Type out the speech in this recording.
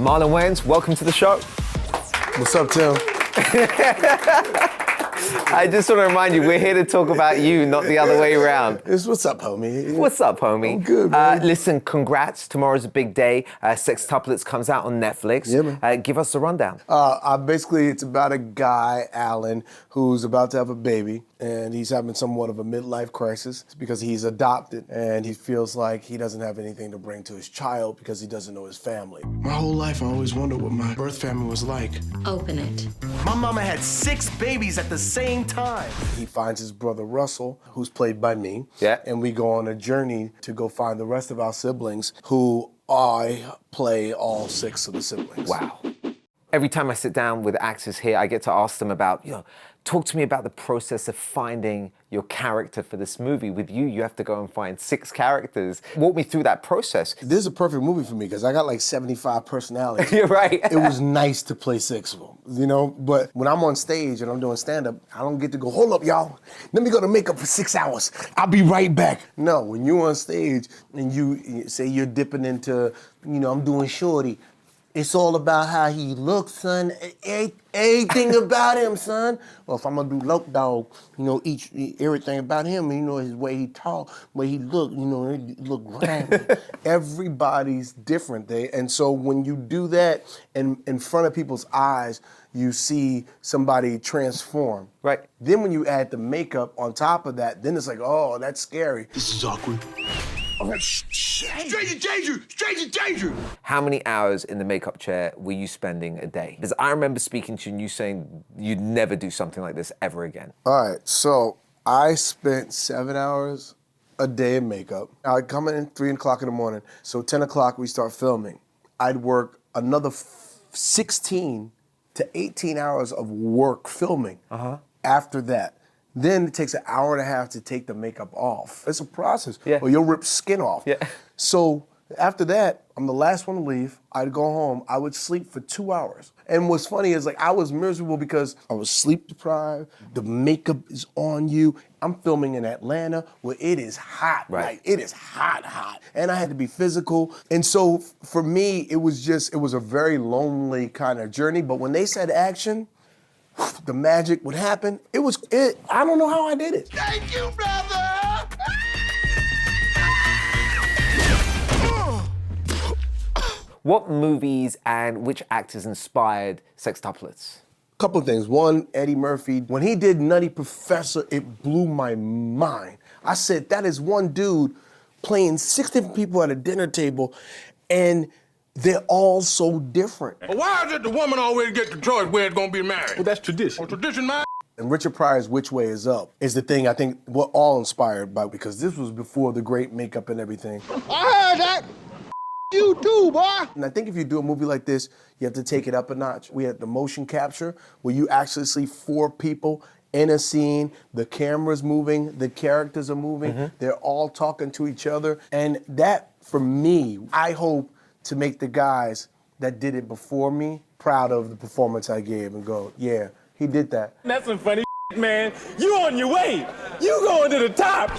Marlon Wayans, welcome to the show. What's up, Tim? I just want to remind you, we're here to talk about you, not the other way around. What's up, homie? What's up, homie? I'm good, man. Listen, congrats. Tomorrow's a big day. Sextuplets comes out on Netflix. Yeah, man. Give us the rundown. Basically, it's about a guy, Alan, who's about to have a baby, and he's having somewhat of a midlife crisis because he's adopted, and he feels like he doesn't have anything to bring to his child because he doesn't know his family. My whole life, I always wondered what my birth family was like. Open it. My mama had 6 babies at the same time. He finds his brother Russell, who's played by me, and we go on a journey to go find the rest of our siblings, who I play all 6 of the siblings. Wow. Every time I sit down with actors here, I get to ask them about, talk to me about the process of finding your character for this movie. With you, you have to go and find 6 characters. Walk me through that process. This is a perfect movie for me because I got like 75 personalities. You're right. It was nice to play 6 of them, But when I'm on stage and I'm doing stand-up, I don't get to go, hold up, y'all. Let me go to makeup for 6 hours. I'll be right back. No, when you're on stage and you say you're dipping into, I'm doing Shorty, it's all about how he looks, son. Everything about him, son. Well, if I'm gonna do Loc Dog, everything about him, his way he talk, way he look, he look grand. Everybody's different, and so when you do that in front of people's eyes, you see somebody transform. Right. Then when you add the makeup on top of that, then it's like, oh, that's scary. This is awkward. Oh, stranger danger! Stranger danger! How many hours in the makeup chair were you spending a day? Because I remember speaking to you and you saying you'd never do something like this ever again. All right, so I spent 7 hours a day in makeup. I'd come in at 3 o'clock in the morning, so 10 o'clock we start filming. I'd work another 16 to 18 hours of work filming after that. Then it takes an hour and a half to take the makeup off. It's a process. Yeah. Or you'll rip skin off. Yeah. So after that, I'm the last one to leave. I'd go home. I would sleep for 2 hours. And what's funny is I was miserable because I was sleep deprived. The makeup is on you. I'm filming in Atlanta where it is hot. Right. Like, it is hot. And I had to be physical. And so for me, it was a very lonely kind of journey. But when they said action, the magic would happen. I don't know how I did it. Thank you, brother! What movies and which actors inspired Sextuplets? Couple of things. One, Eddie Murphy. When he did Nutty Professor, it blew my mind. I said, that is one dude playing 6 different people at a dinner table, and they're all so different. Well, why is it the woman always gets the choice where it's gonna be married? Well, that's tradition. Oh, tradition, man? And Richard Pryor's Which Way Is Up is the thing I think we're all inspired by, because this was before the great makeup and everything. I heard that. You too, boy. And I think if you do a movie like this, you have to take it up a notch. We had the motion capture, where you actually see 4 people in a scene, the camera's moving, the characters are moving, they're all talking to each other. And that, for me, I hope to make the guys that did it before me proud of the performance I gave and go, yeah, he did that. That's some funny man. You on your way. You going to the top.